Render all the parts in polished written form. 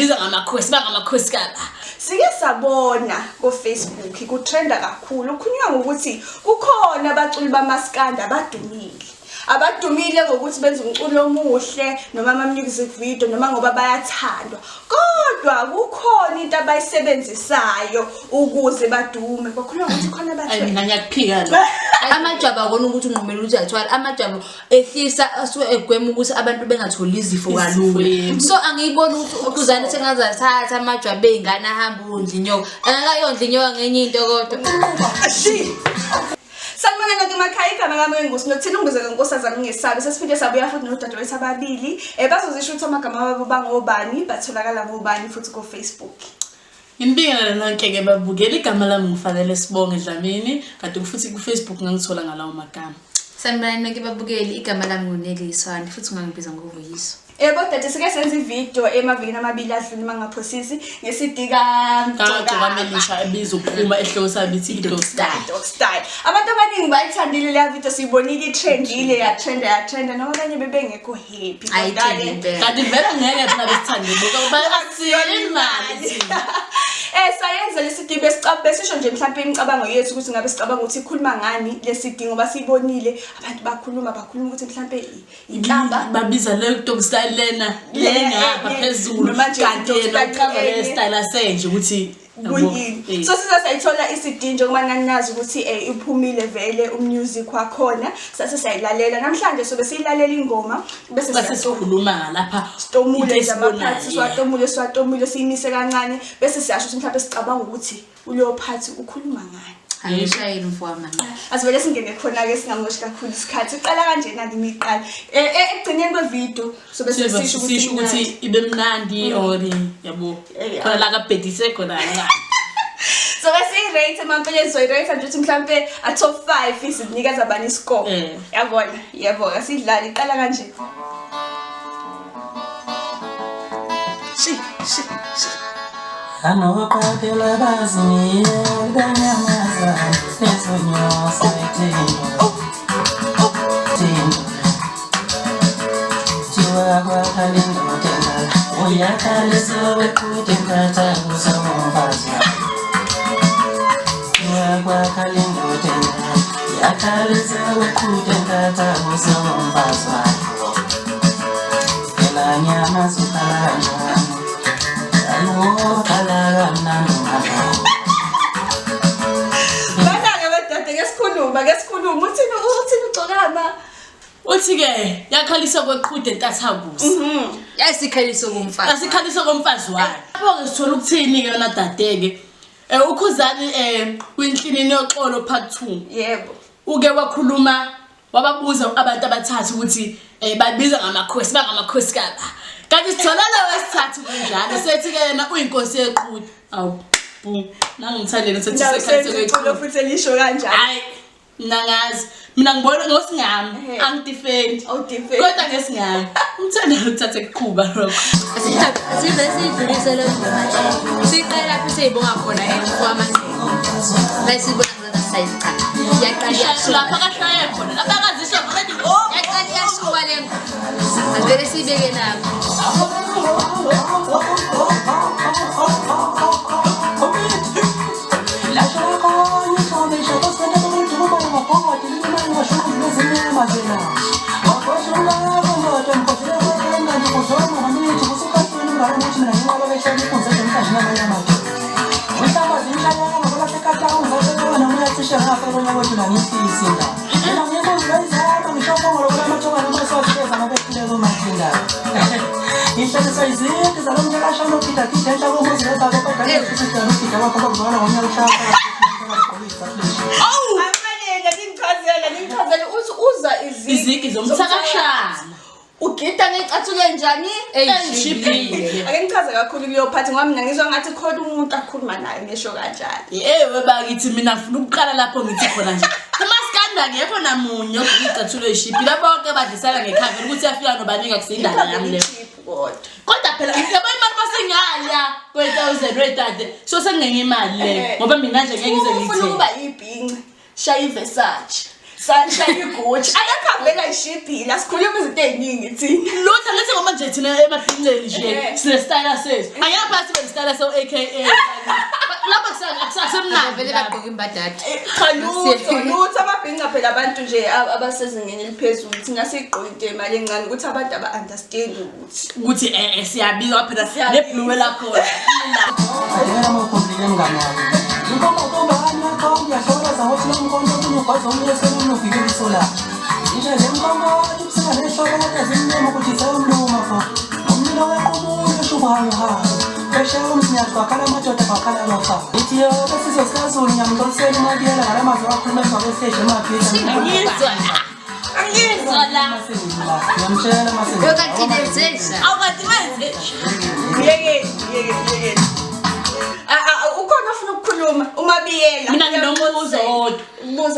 babiza ngamakhosi bangamakhosi kaba. Sike sabona ku Facebook kutrenda kakhulu kukhulunywa ngokuthi kukhona abaculi bamaskanda abadumile ngokuthi benza umculo omuhle noma ama music video noma ngoba bayathandwa kodwa kukhona into abayisebenzisayo ukuze badume bakhulunywa ukuthi khona ayi mina ngiyakuphika lo amajaba akona ukuthi unqumela ukuthi ayithwala amajaba ehlisa asuke egwema ukuthi abantu bengatholi izifo kalula so angiyibona ukuthi ukhuzana sengazathatha amajaba ezingane ahamba undlinyoka angakayondla inyoka ngenye into kodwa Sanibona nonke emakhaya igama lami nginguSinothile ungizeke nkosazana ngesabe sesiphinde sabuya futhi nodadewethu ababili bazozisho ukuthi amagama abo bangobani batholakala ngobani futhi ku Facebook. Impilo nonke ke babukela igama lami ngifanele Sibonge Dlamini kanti futhi ku Facebook ngangithola ngalawo magama. Sanibona nonke babukeli igama lami nguNeliswane futhi ungangibiza ngoVuyiso. Dade sike senza ivideo emavikini amabili adlule mangaphosisi ngesidika Melisha ebiza ukuphuma ehloko sabithi dog style. Abantu abaningi bayithandile le video siyibonile itrendile yatrenda noma abanye bebengekho happy kanti vele ngeke thina besithande ngoba asiyele imali. Sayenza lesidingo besisho nje mhlawumbe imicabango yethu ukuthi ngabe sicabanga ukuthi ikhuluma ngani lesidingo basibonile abantu bakhuluma ukuthi mhlawumbe inhlamba babiza le dog style lena ngapha phezulu kanti yena uchaza le style asenje ukuthi kuyini so sayithola isidinjo kuma nanazi ukuthi iphumile vele umusic wakhona sayilalela namhlanje sobe siyilalela ingoma bese sikhuluma lapha sitomule zamaphathi swatomule siyimise kancane bese siyasho ukuthi mhlawumbe sicabanga ukuthi uleyo phathi ukhuluma ngani ayishayini mfowami asivele singene khona ke singamoshi kakhulu isikhathi uqala kanjena ngimiqala ekugcineni kwevideo sobe sisho ukuthi ibe mnandi or yabo khona la kabhedise khona la so bese rate mampeleni so rate nje mhlambe a top 5 isinikeza bani score yabona yebo asidlala iqala kanje shi Anopatela bazini danyamaza nesonyo saitino Jiwa kwa kalindo tena Oya kaliso wekutenga tagu samobaza Jiwa kwa kalindo tena Ya kaliso wekutenga tagu samobaza Kela nyama sukalanya ngesikhuluma uthini ucokama uthi ke yakhalisa kweqhude entathakusa yasikhalisa komfazi asikhalisa komfazi wayo lapho ke sithola ukuthini ke yona dadeke ukhuzani kwinhlinini yoxolo part 2 yebo uke wakhuluma wababuza abantu abathathu ukuthi babiza ngamakhosi bangamakhosi kaba kanti sitholana wesithathu kanjalo sethi ke yena uyinkosi yeqhude awu nangithandele sethi sekhalise kweqhude futhi elisho kanjalo hayi nangazi mina ngibona ngosingami angidefend kodwa ngesingami umthanda ukuthatha iqhuba lokho asibe sidlulisele ngoma siqela lapho seyibonga khona emfowamanje bese sibona ngathi sayiqala yaqala lapha kahlaya khona lapha akazisho ngathi yaqala yasuka lengo avele sibeke lapho izigi zomthakashana ugida ngecathule njani enjibile ake ngichaze kakhulu kuleyo phathi ngoba mina ngizwa ngathi khona umuntu akhuluma naye ngisho kanjalo bakithi mina ngifuna ukuqala lapho ngithi khona nje umaskanda ngekho namunye ogicathule ishiphi lapho bonke badlisana ngekhava ukuthi yafika nobanika kusindala yami leyo kodwa phela ngiyaba imali basengaya kwe1000 wedade so sengenye imali le ngoba mina nje ngeke ngize ngithe ufuna ukuba ibhinci shaya iVersace Sunshine igotshi. Akakhambela ishibhila sikhuluma izinto eziningi thina. Lutho lethi ngoma nje thina emabhinqeni nje sine style sethu. Ayapha sibe style so aka. Lapha kusasemnandi vele bagqoka imbadada. Lutho ababhinqa phela abantu nje abasezingeni eliphezulu thina sigqoka into emali encane ukuthi abantu aba-understand ukuthi siyabiza phela lebhluwe lakho. Ayena mokombile mngani wami. Inkomba anakho uyahlola ukuthi lo mkondo kunokwazi umleselwe ufike isola. Nje lemkomba ibusika nehloko ezimnyama ukuthi sewumluma fo. Umlilo wequbule shubayo ha. Beshe umsinyaka wakhala amadoda wakhala abafa. Ithi yo besizwe sikaZulu ngiyamntolisela imabiyela ngalamazwi akhuluma kwestage emaphisa. Angizwa la. Ngiyamtshela masini. Yokantinezesha. Awukati manje. Yeke. Ukhona ufuna ukukhuluma uMabiyela. Mina nginombuzo wodwa.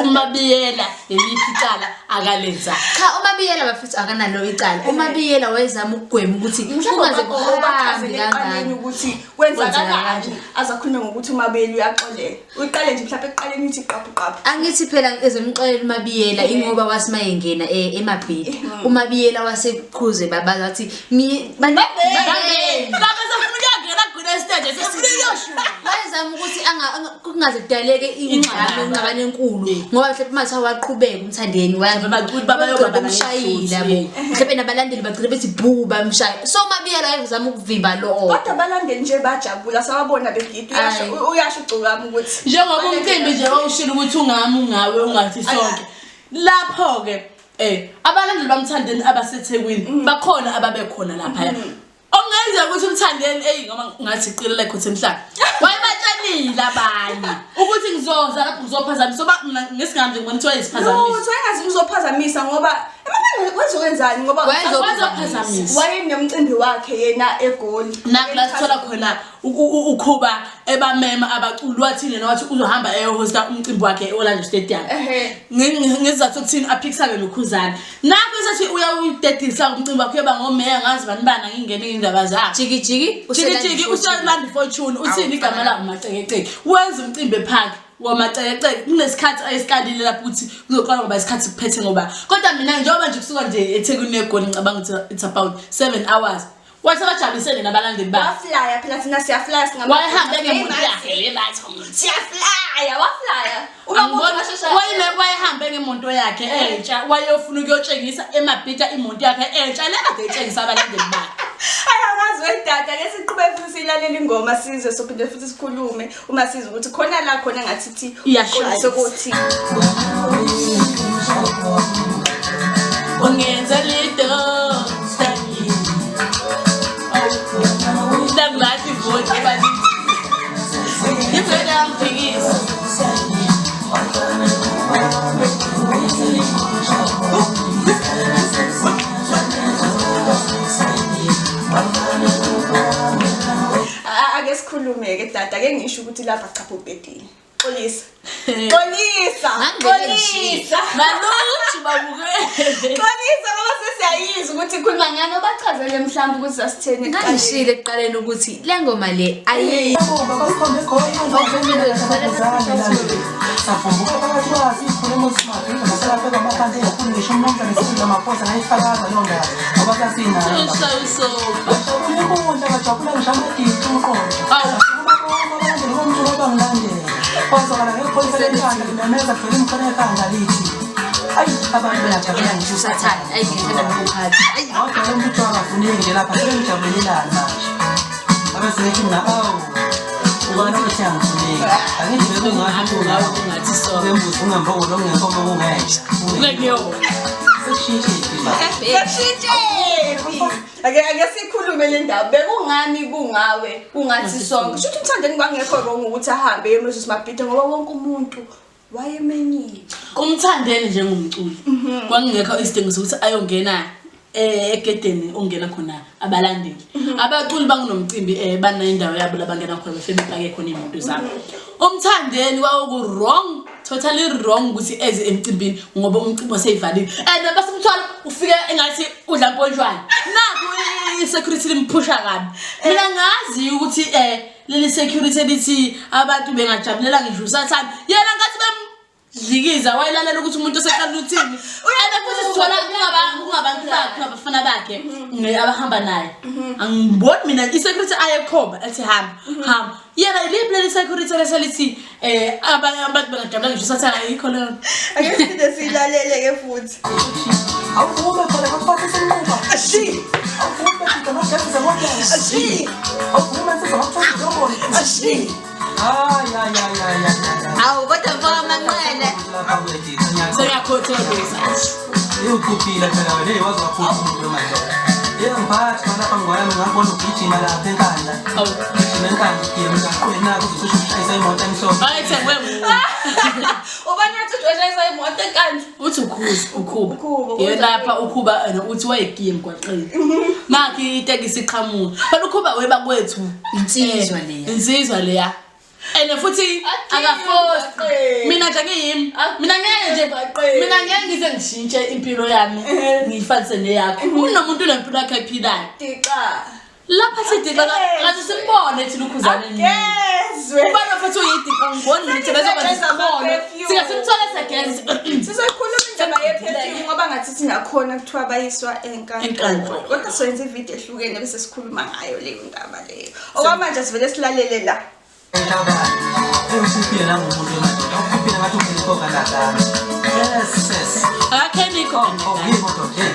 uMabiyela yeliphi icala akalenza. Cha uMabiyela bafethu akanalo icala. uMabiyela wayezama ukugwema ukuthi kungaze kuhambe kangani ukuthi kwenzakalani azakhuluma ngokuthi uMabiyela uyaxolela. Uyiqale nje mhlawumbe eqaleni ithi qaphu. Angithi phela ezemxolelo uMabiyela ingoba wasimayengena emabhidi. uMabiyela waseqhuze baba bathi wayezama ukuthi kungaze kudaleke ingxabano engabane enkulu ngoba mhlawumbe matha waqhubeka umthandeni bayomshayila mhlawumbe nabalandeli bagcina bethi bhu bamshaya. So uMabiyela wayezama ukuvimba lo. Kodwa abalandeli nje bajabula sawabona begida uyasho ugcokami ukuthi njengoba umcimbi nje wawushila ukuthi ungami ungawe ungathi sonke lapho ke abalandeli bamthandeni abaseThekwini bakhona ababekhona lapha. Ongenza ukuthi umthandeni ngoba ngathi iqile like uthi emhlanje wayebatshanile abanye ukuthi ngizoza lapho ngizophazamisa soba mina ngesingamanje ngibona ukuthi wayesiphazamisa. Uthi engazi uzophazamisa ngoba wezokwenzani ngoba wazophazamisa wayenemcimbi wakhe yena eGoli nakula sithola khona ukhuba ebamema abaculi wathini nawathi uzohamba eyohosta umcimbi wakhe eOrlando Stadium. Ngizathu ukuthini aphikisane noKhuzana nakho esathi uyawudedisa umcimbi wakhe yeba ngomeya ngazi banibana ngingene indaba zakhe jiki uSolandi Fortune uthini igama la uMacekeceke wenza umcimbi ephaka wamacekeceke kunesikhathi ayisikalile lapho ukuthi kuzoqala ngoba isikhathi kuphethe ngoba kodwa mina njengoba nje kusuka nje eThekwini eGoli ngicabanga ukuthi it's about 7 hours wathi bajabulisene nabalandeli bakhe waflya phela thina siyaflya wayehambe ngemoto yakhe lebatho siyaflya waflya wayehambe ngemoto yakhe entsha wayofuna ukuyotshengisa emabhida imoto yakhe entsha lekade etshengisa abalandeli bakhe. Ayawazi wedada lesiqhube futhi silalela ingoma sizwe sophinde futhi sikhulume uma sizwe ukuthi khona la khona ngathi iyashayisa ukuthi ungenza lido stani ndanglathi vote bathi ngivela ngithikisa sikhulume ke dada ke ngisho ukuthi lapha cha ubhedile xolisa maluthi babukele xolisa ngoba sesiyayizwa ukuthi khuluma ngani obachazele mhlawumbe ukuthi sasitheni ngishile eqaleni ukuthi le ngoma le ayi Safumbuka phakathi kwazi ikhulemo smart ngisela phela amakhanda ekhulu ngisho umuntu nesizwe amaphosa ngayifakaza lo ndaba ngoba sasina so umuntu akajabula ngishamadiki uqondo abantu ngomuntu abangilandela kwazakala ngephoyisa lekhanda limemeza phela imkhona ekhanda lithi ayi abantu bayajabula ngisho sathana ayingethanda nokuphatha kodwa umuntu akafuneki lapha sebengijabulelana manje abesethi mina ubani othangifuleki angithi bekungathi ungathi so ngembuzi ungamboko lo ngenkomo kungenhla ngeke ake sikhulume le ndaba bekungani kungawe ungathi sonke shuthi umthandeni kwangekho wrong ukuthi ahambe eMoses Mabhida ngoba wonke umuntu wayemenyile umthandeni njengomculi kwangekho isidingo sokuthi ayongena egedeni ongena khona abalandeli abaculi banginomcimbi banendawo yabo labangena khona befike bake khona imoto zabo umthandeni wawo wrong totally wrong ukuthi eze emcimbini ngoba umcimbi waseyivalile and basimthwala ufike engathi udla mponjwana nakho isecurity limphusha kabi mina ngazi ukuthi leli security lithi abantu bengajabulela ngisho usathana yena ngathi Dlikiza wayilalela ukuthi umuntu oseqala uthini. Ande futhi sithola kungabantu bakhe abafana bakhe abahamba naye. Angiboni mina isecurity ayekhomba ethi hamba. Yena iliphi security leselithi abantu bengajabula ngisho sathi ayikho leyo. Ake siphinde silalele ke futhi. Awuvume phela ngaphansi senquba. Ashi. Awuvume phela ngaphansi senquba. Ashi. Awuvume phela ngaphansi senquba. Ashi. Awu kodwa mfaka amanqele. Seyakhothelisa. Uyukhuphila phela wena wazakhupha umuntu manje. Ngiphathi mana pangwami ngabona ugijima lapha enkandla. Awu. Ugijima enkandla ugijima ngaqhwena ukuthi ushayisa imoto emhlophe. Ayithengwe Ubanyathi ushayisa imoto enkandla. uthi ukhuba. Yelapha ukhuba uthi wayegiye emgwaqeni. Nakhi itekisi iqhamuka. Phela ukhuba weba kwethu Insizwa leya. Insizwa leya. Ene futhi akafosi. Mina nje ngiyimi. Mina ngeke ngize ngishintshe impilo yami ngiyifakise neyakho. Kunomuntu lempilo yakhe ephilayo. Diqa. Lapha sidika ngathi simbone thina ukhuzane nini. Yezwe. Ubana futhi uyidiqa ngibona ukuthi bese sibone. Singasimthola segezi. Sisakhuluma indaba yeperfume ngoba ngathi sinakhona kuthiwa bayiswa enkantolo. Kodwa soyenza ivideo ehlukene bese sikhuluma ngayo leyo ndaba leyo. Okwamanje sivele silalele la. Uyukhuphila nangumuntu manje. Awukhuphila ngathi ungekhoka nadala. Yes. Akakheni khona. Yebo nje.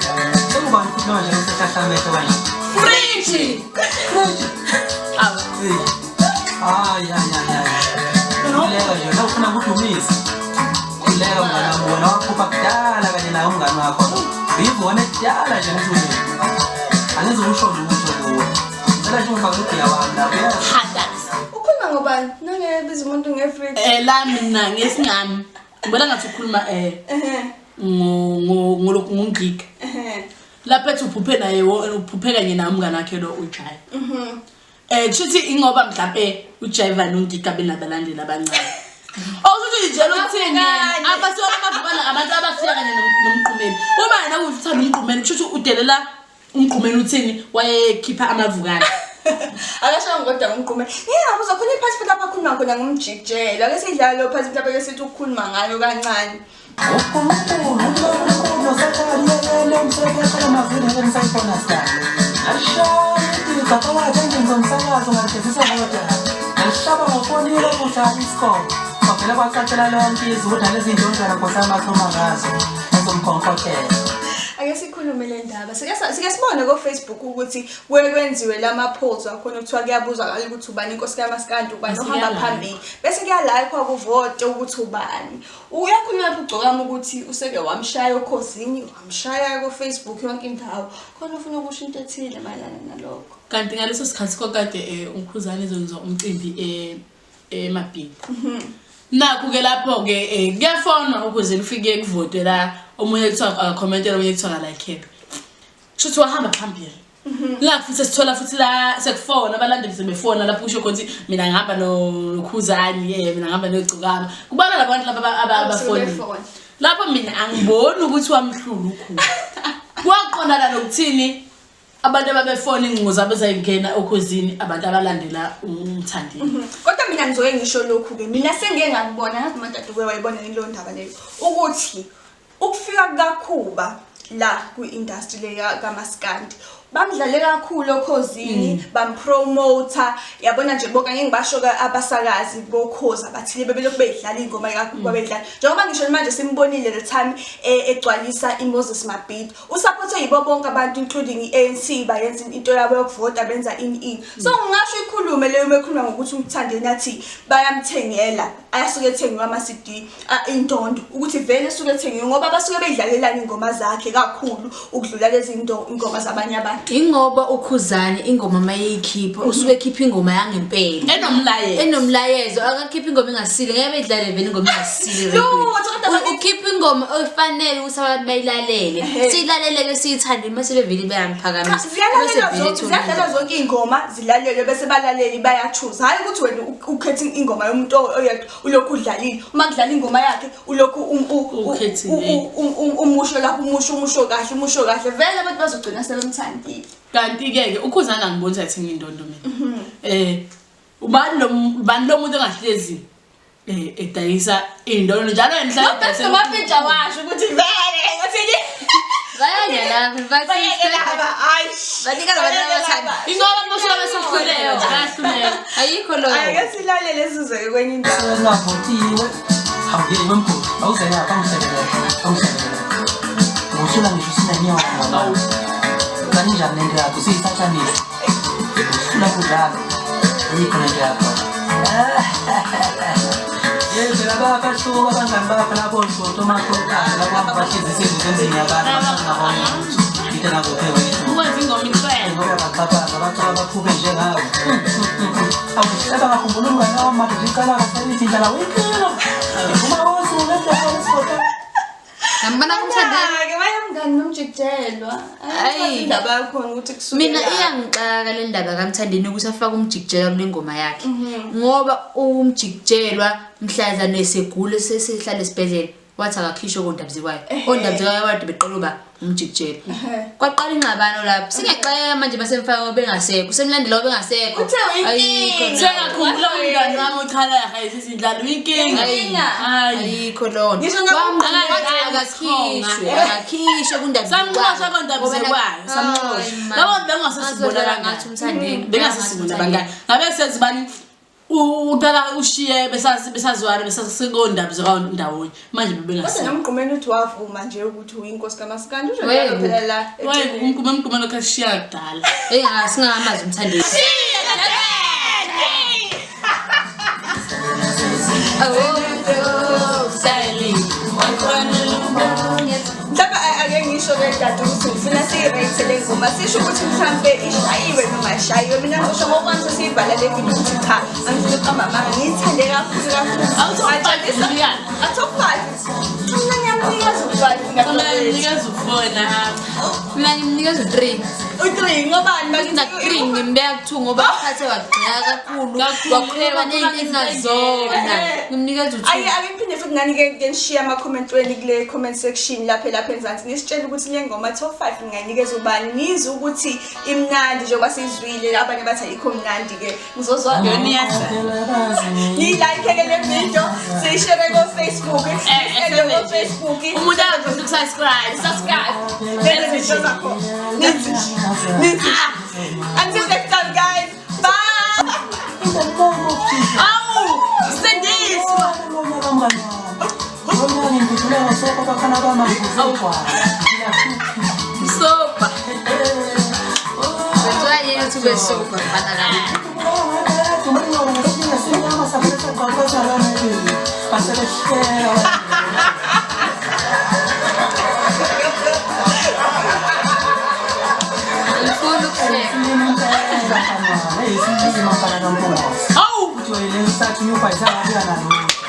Sengubani futhi manje useshahlamete kanje. Fridge. Awu. Kuleka nje nawufuna ukudumisa. Kuleka mngani wami wona wakhupha kudala kanye naye umngani wakho. Uyibone kudala nje ukuthi angize ukusho lutho kuwe. Ngicela nje ungifake ugiya wami lapha. Ukhuluma ngobani? Nangebiza umuntu ngefridge. La mina ngesingami. Ngibona ngathi ukhuluma ngolokungigika. Lapha ethi uphuphe naye uphuphe kanye naye umngane wakhe lo uJayi. Kushuthi ingoba mhlawumbe uJayiva nongika benabalandeli abancane. Awuthi nje lokuthini abasuka abavukana abantu abafika kanye nomqhumeni. Uma yena uthanda umqhumeni kushuthi udelela umqhumeni uthini wayekhipha amavukana. Akasho ngodwa umqume. Ngiyabuza khona iphathi futhi lapha khuluma khona ngomjikijela. Ake sidlala lo phathi mhlawumbe ke sithi ukukhuluma ngayo kancane. Ake sikhulume le ndaba. Sike sibone ko Facebook ukuthi kwenziwe lama polls akhona ukuthiwa kuyabuzakala ukuthi ubani inkosi kaMaskandi ubani ohamba phambili. Bese kuyalike kwakuvote ukuthi ubani. Uyakhuluma lapho ugcokama ukuthi useke wamshaya ukhosini, wamshaya ko Facebook yonke indawo. Khona ufuna ukusho into ethile malana nalokho. Kanti ngaleso sikhathi kokade umkhuzane ezokwenza umcimbi eMabhida. Nakho ke lapho ke kuyafona ukuze lifike kuvote la omunye kuthiwa comment omunye kuthiwa like happy. Shuthi wahamba phambili. La futhi sithola futhi la sekufona abalandeli sebefona lapho usho konke mina ngihamba nokhuzani mina ngihamba nogcokama. Kubona labantu laba abafoni. Lapho mina angiboni ukuthi wamhlula ukhulu. Kwaqondana nokuthini abantu ababefona ingcuza abazayingena okhuzini abantu abalandela umthandini. Kodwa mina ngizoke ngisho lokhu ke mina sengeke ngakubona ngathi madadu wayibona ngilo ndaba leyo ukuthi ukufika kaKhuba la kwi-industry leya kaMaskandi bamdlale kakhulu okhozini bampromoter yabona nje bonke ngingibasho abasakazi bokhoza abathile bebelokhu beyidlala ingoma kaKhuba beyidlala njengoba ngisho manje simbonile the time egcwalisa iMoses Mabhida usupportwe yibo bonke abantu including iANC bayenza into yabo yokuvota benza in so ngingasho ikhulume leyo mekhuluma ngokuthi umthandeni athi bayamthengela ayasuke ethengiwa ama CD indondo ukuthi vele esuke ethengiwe ngoba basuke beyidlalelana ingoma zakhe kakhulu ukudlula lezi ingoma zabanye abantu Ingoba ukhuzani ingoma mayikhipha usuke ekhipha ingoma yangempela enomlayezo akakhipha ingoma engasile ngeke bedlale vele ingoma engasile ukhipha ingoma ofanele ukuthi abantu bayilalele siyilalele ke siyithande mase bevele bayangiphakamisa ziyadlala zonke ingoma zilalelwe bese balaleli bayachoose hayi ukuthi wena ukhethe ingoma yomuntu oyedwa ulokhu udlalile uma kudlala ingoma yakhe ulokhu umusho lapho umusho kahle vele abantu bazogcina sebemthandile. Kanti ke ukhuzana angiboni ukuthi athenga indondo mina. Ubani lo muntu engahlezi edayisa indolo njalo enhlala Bese baphinda washo ukuthi vele ngathi bayangena banika abantu abathanda ingoba moshobe sokuhlulela nje bayahlulela ayikho lokho Ake silalele sizwe kwenye indawo. Singavotiwe. Awuyeli wemgodi. Awuzela bangihlelele. Ngusula ngisho sinenyoka ngalo. Kanjani lento yakho siyisatshanisa. Usula kudala. Yikho lento yakho. Yebo labapha hluka abangani bakho lapho shoto makhoka labo bahlezi sezenzeni yabantu abangabona. Ngithe ngazophela yini. ukwenza ingoma icwele Ngoba baqhabaza bathi baphuphe njengawe. Awuhleba ngakhumbula umngane wami manje ngicala kasebenzi indlela wenkilo. Uma wasuka lapho esikole. ngambona kumthandana Ke bayamngani nomjikijelwa. Ayi. Indaba yakhona ukuthi kusuke. mina iyangixaka le ndaba kaMthandeni ukuthi afake umjikijelwa kule ngoma yakhe ngoba umjikijelwa mhlazana esegula sesehlala esibhedlela wathi akakhishwe kondabzikwayo ondabzikwayo abantu beqoluba umjikijelo kwaqala ingxabano lapho singeqeka manje basemfaka bengasekho semlandela bengasekho Uthe uyinkinga. sengakhumbula umngane wami ukhala yahayisa izindlalo inkinga ayikho lona Ngisho nokuthi akakhishwe samxosha kondabzekwayo samxosha labo bengasesibona ngathi uMthandeni bengasesibona bangani ngabe sezibani utala ushiye besazwana besasekondabzeka ndawonye manje Kodwa bebengasekho nomgqumeni uthi wavuma nje ukuthi uyinkosi kaMasikandi usho njalo phela la. umgumeni lokashiya kudala singamazi uMthandeni Mhlawumbe ake ngisho ke dade ukuthi ngifuna siyirate le ngoma sisho ukuthi mhlambe ishayiwe noma ishayiwe mina ngisho ngokwami sesiyivala le video ukuthi cha angifuni uqamba mama ngiyithande kakhulu athi 5 mina ngiyamnikeza u5 nikeza ufona mina ngimnikeza u3 u3 ngobani na3 ngimbeka ku2 ngoba uphathe wagcina kakhulu wakhuluma nezinto zona ngimnikeza u2 ake ngiphinde futhi nani ke ngishiya ama comment weni kule comment section lapha enzansi nisitshela ukuthi le ngoma top 5 nginganikeza ubani nizwe ukuthi imnandi njengoba sizwile abanye bathi ayikho mnandi ke ngizozwa yona iyaza ni like ke le video siyishare ko Facebook ko Facebook umuntu akwazi ukusubscribe lenze zakho nithi until next time guys bye sendiswa sopa Betwanye YouTube sopa bana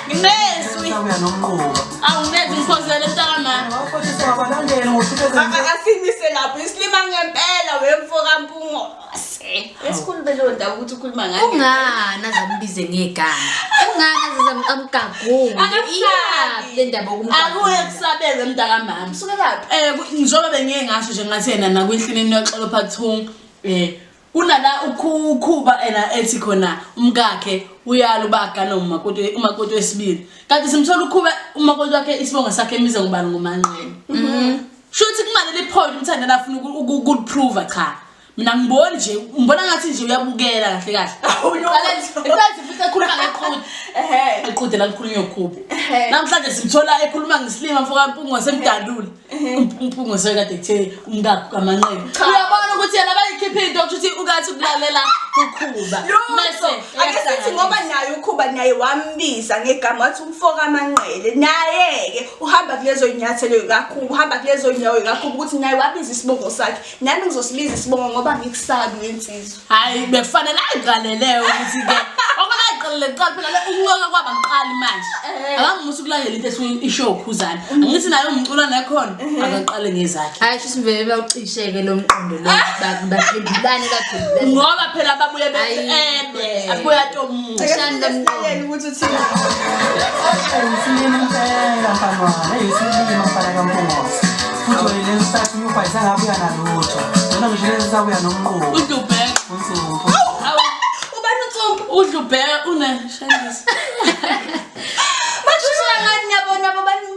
ngineswi awunezi ngiphozele mntaka asimise lapho isilima ngempela wemfoka mpungo esikhulube lo ndaba ukuthi ukhuluma ngani ungana zambize ngegama ungana zamqamgagu le ndaba akuye kusabele mntaka mama sukelaphi njoba bengiye ngasho nje ngathi yena nakwinhlini yoxolo part 2 kunala ukhuba ena ethi khona umkakhe uyala ubaga noma umakoti wesibili kanti simthola ukhuba umakoti wakhe isibongo sakhe emize ngubani ngomanqeni shuthi kumale le point umthandana afuna ukuprove cha mina ngibona nje ngibona ngathi nje uyabukela kahle kahle eqhathi futhi ekhuluma ngeqhude eqhude la likhulunywa ukhuba namhlanje simthola ekhuluma ngesilima mfoka mpungo semdalule umpungo sekade ethe umkakhe kamanqeni uyabona ukuthi yena bayikhipha into ukuthi ukathi ukulalela ukhuba mase akesithi ngoba naye ukhuba naye wambiza ngegama wathi umfoka amanqele naye ke uhamba kulezo inyathelo kakhulu uhamba kulezo inyawo kakhulu ukuthi naye wabiza isibongo sakhe nami ngizosibiza isibongo ngoba ngikusabi wensizwa hayi bekufanele ayiqalele ukuthi ke okunaqalele qala phela ukunqoka kwaba ngiqali manje akangimusa ukulandela into esuke ishow khuzana angithi nayo umculo nekhona akaqale ngezakhe hayi sho simvele bawucisheke lo mqondo lo baphendulane kakhulu ngoba phela babuye abuya tomusa shanda silalele ukuthi uthini udubheka ubani utsumpu udlubheka uneshandisi Bashangani yabona babantu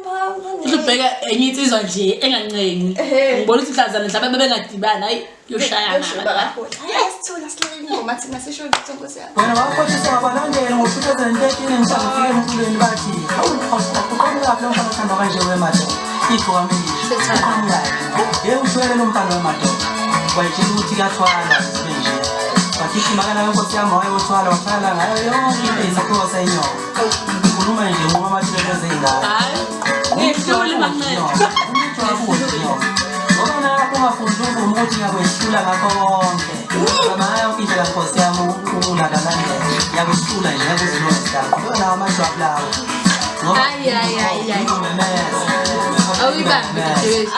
udlubheka enye insizwa nje engancengi ngibona ukuthi mhlazana mhlawumbe bebengadibana hayi yoshaya Yasithola silele ingoma thina sisho ukuthi Nkosi yami. Wena wakhothisa wabalandeli ngo-2013 ngisangifike emculweni bathi awuqhamuka lapho umfana othanda kanje wemadoda igqokameli ye ushwele lo mfana wemadoda wayitshela ukuthi kuyathwala sibenje bagijima kana Nkosi yami wayothwala wahlala ngayo yonke into isakhiwo senyoka ngikhuluma nje ngoba amathelo zey'ngane hayi ngihlule mancane ngoba nakho ungafundi uvuma ukuthi ngiyakwehlula ngakho konke noma yonke indlela Nkosi yami ulakalandela ngiyakwehlula nje ngakuzilungisela ngibona amajwabu lawo Awuyibambe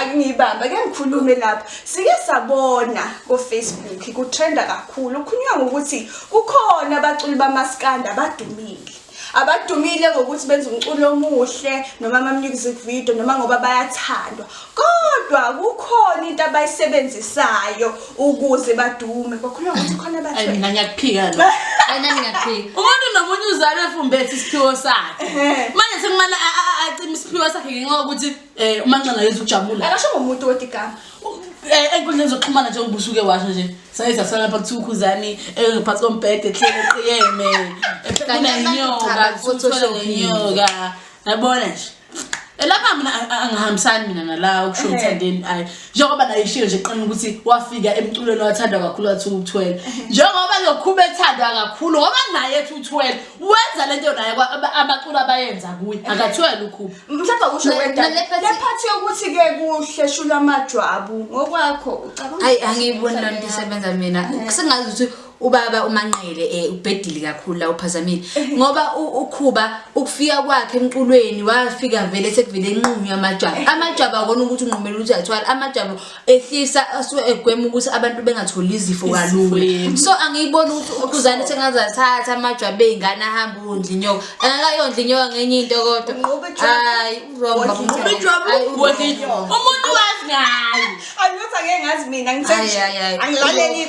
Akungibamba ke ngikhulume lapha. Sike sabona ku Facebook kutrenda kakhulu. Kukhulunywa ngokuthi kukhona abaculi bamaskanda abadumile. Abadumile ngokuthi benza umculo omuhle noma ama music video noma ngoba bayathandwa. Kodwa kukhona into abayisebenzisayo ukuze badume. Kwakhulunywa ukuthi khona ayi abathwe. mina ngiyakuphika lo ayinani ngaphika umuntu nomunye uzalwe efumbethe isiphiwo sakhe manje sekumele acime isiphiwo sakhe ngenxa yokuthi umanxanga yenza ujabula Akasho ngomuntu otigama. enkundleni zokuxhumana nje ubusuke washo nje sayizasala lapha kuthiwa ukhuzani ngaphansi kombhede ehlele eqiyeme kunenyoka kuthola nenyoka yabona nje lapha mina angihambisani mina nala ukusho umthandeni ayi njengoba nayishiyo nje qina ukuthi wafika emculweni wathandwa kakhulu wathi u12 njengoba lokhu bethandwa kakhulu ngoba naye ethi u12 wenza lento naye abaculi abayenza kuye akathwele ukhu Mhlawumbe kusho wena lephathi yokuthi ke kuhle shula amajwabu ngokwakho ucabanga Ayi angiyiboni lento isebenza mina sengazi ukuthi ubaba umanqele ubhedili kakhulu la uphazamile ngoba ukhuba ukufika kwakhe emculweni wafika vele sekuvele enqunyu amajwabu akona ukuthi unqumela ukuthi athwala amajwabu ehlisa asuke egwema ukuthi abantu bengatholi izifo kalula so angiyiboni ukuthi ukhuzani sengazathatha amajwabu ezingane ahamba undla inyoka angakayondla inyoka ngenye into kodwa hayi wrong umuntu wazi ngayo Angithi ake ngazi mina ngithe angilaleli